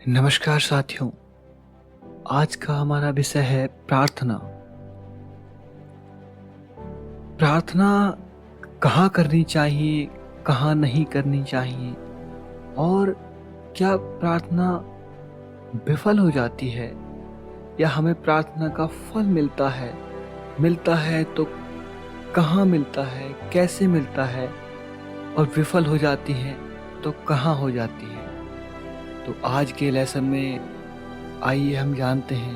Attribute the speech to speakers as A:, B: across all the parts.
A: नमस्कार साथियों। आज का हमारा विषय है प्रार्थना। प्रार्थना कहाँ करनी चाहिए, कहाँ नहीं करनी चाहिए, और क्या प्रार्थना विफल हो जाती है या हमें प्रार्थना का फल मिलता है तो कहाँ मिलता है, कैसे मिलता है, और विफल हो जाती है तो कहाँ हो जाती है। तो आज के लेसन में आइए हम जानते हैं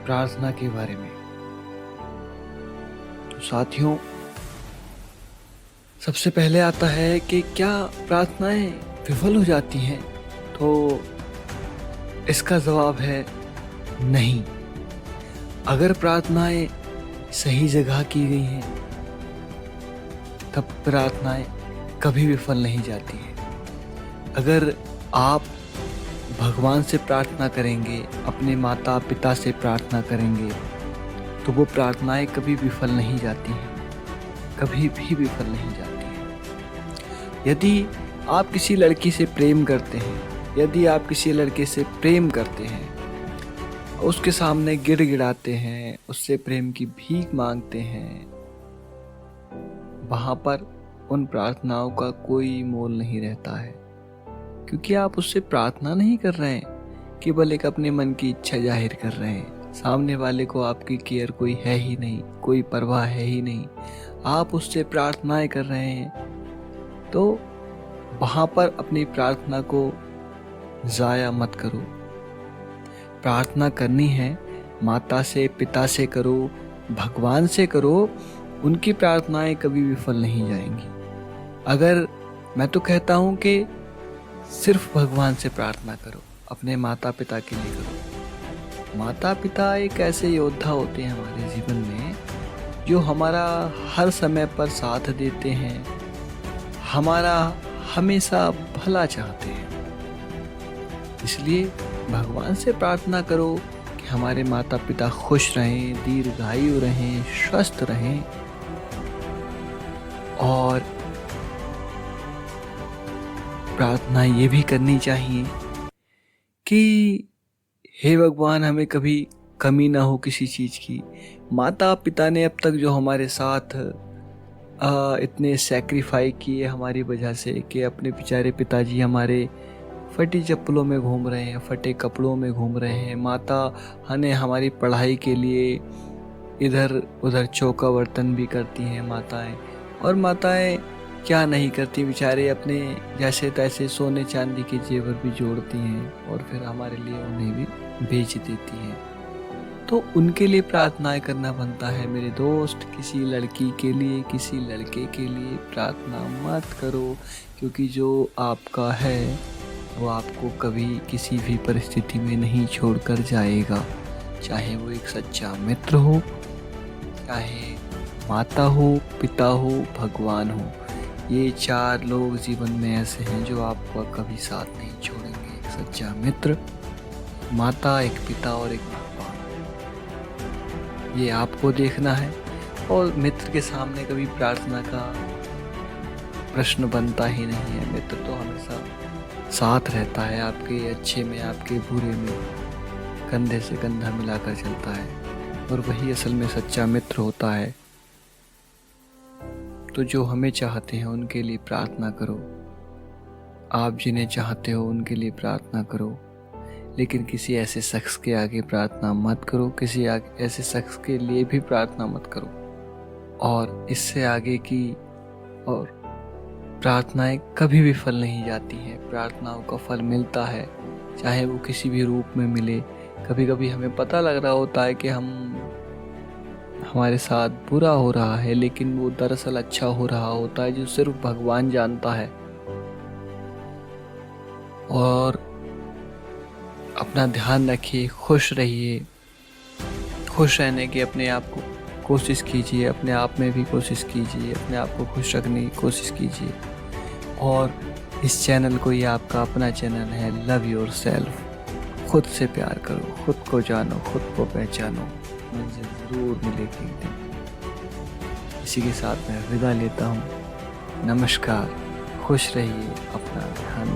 A: प्रार्थना के बारे में। तो साथियों, सबसे पहले आता है कि क्या प्रार्थनाएं विफल हो जाती हैं? तो इसका जवाब है नहीं। अगर प्रार्थनाएं सही जगह की गई हैं तब प्रार्थनाएं कभी विफल नहीं जाती हैं। अगर आप भगवान से प्रार्थना करेंगे, अपने माता पिता से प्रार्थना करेंगे, तो वो प्रार्थनाएं कभी विफल नहीं जाती हैं, कभी भी विफल नहीं जाती हैं। यदि आप किसी लड़की से प्रेम करते हैं, यदि आप किसी लड़के से प्रेम करते हैं, उसके सामने गिड़गिड़ाते हैं, उससे प्रेम की भीख मांगते हैं, वहाँ पर उन प्रार्थनाओं का कोई मोल नहीं रहता है, क्योंकि आप उससे प्रार्थना नहीं कर रहे हैं, केवल एक अपने मन की इच्छा जाहिर कर रहे हैं। सामने वाले को आपकी केयर कोई है ही नहीं, कोई परवाह है ही नहीं, आप उससे प्रार्थनाएं कर रहे हैं। तो वहाँ पर अपनी प्रार्थना को ज़ाया मत करो। प्रार्थना करनी है, माता से पिता से करो, भगवान से करो, उनकी प्रार्थनाएं कभी विफल नहीं जाएंगी। अगर मैं तो कहता हूँ कि सिर्फ भगवान से प्रार्थना करो, अपने माता पिता के लिए करो। माता पिता एक ऐसे योद्धा होते हैं हमारे जीवन में, जो हमारा हर समय पर साथ देते हैं, हमारा हमेशा भला चाहते हैं। इसलिए भगवान से प्रार्थना करो कि हमारे माता पिता खुश रहें, दीर्घायु रहें, स्वस्थ रहें, और प्रार्थना ये भी करनी चाहिए कि हे भगवान, हमें कभी कमी ना हो किसी चीज़ की। माता पिता ने अब तक जो हमारे साथ इतने सैक्रिफाई किए हमारी वजह से, कि अपने बेचारे पिताजी हमारे फटी चप्पलों में घूम रहे हैं, फटे कपड़ों में घूम रहे हैं। माता ने हमारी पढ़ाई के लिए इधर उधर चौका बर्तन भी करती हैं माताएं, और माताएं क्या नहीं करती, बेचारे अपने जैसे तैसे सोने चांदी के जेवर भी जोड़ती हैं और फिर हमारे लिए उन्हें भी बेच देती हैं। तो उनके लिए प्रार्थनाएं करना बनता है मेरे दोस्त। किसी लड़की के लिए, किसी लड़के के लिए प्रार्थना मत करो, क्योंकि जो आपका है वो आपको कभी किसी भी परिस्थिति में नहीं छोड़कर जाएगा। चाहे वो एक सच्चा मित्र हो, चाहे माता हो, पिता हो, भगवान हो, ये चार लोग जीवन में ऐसे हैं जो आपको कभी साथ नहीं छोड़ेंगे। एक सच्चा मित्र, माता, एक पिता और एक भगवान। ये आपको देखना है, और मित्र के सामने कभी प्रार्थना का प्रश्न बनता ही नहीं है। मित्र तो हमेशा साथ रहता है, आपके अच्छे में, आपके बुरे में कंधे से कंधा मिलाकर चलता है, और वही असल में सच्चा मित्र होता है। तो जो हमें चाहते हैं उनके लिए प्रार्थना करो, आप जिन्हें चाहते हो उनके लिए प्रार्थना करो, लेकिन किसी ऐसे शख्स के आगे प्रार्थना मत करो, किसी ऐसे शख्स के लिए भी प्रार्थना मत करो। और इससे आगे की और प्रार्थनाएं कभी भी फल नहीं जाती हैं। प्रार्थनाओं का फल मिलता है, चाहे वो किसी भी रूप में मिले। कभी कभी हमें पता लग रहा होता है कि हमारे साथ बुरा हो रहा है, लेकिन वो दरअसल अच्छा हो रहा होता है, जो सिर्फ भगवान जानता है। और अपना ध्यान रखिए, खुश रहिए, खुश रहने की अपने आप को कोशिश कीजिए, अपने आप में भी कोशिश कीजिए, अपने आप को खुश रखने की कोशिश कीजिए। और इस चैनल को, ये आपका अपना चैनल है, लव योर सेल्फ। खुद से प्यार करो, खुद को जानो, खुद को पहचानो, मंजिल ज़रूर मिलेगी एक दिन। इसी के साथ मैं विदा लेता हूँ। नमस्कार, खुश रहिए, अपना ध्यान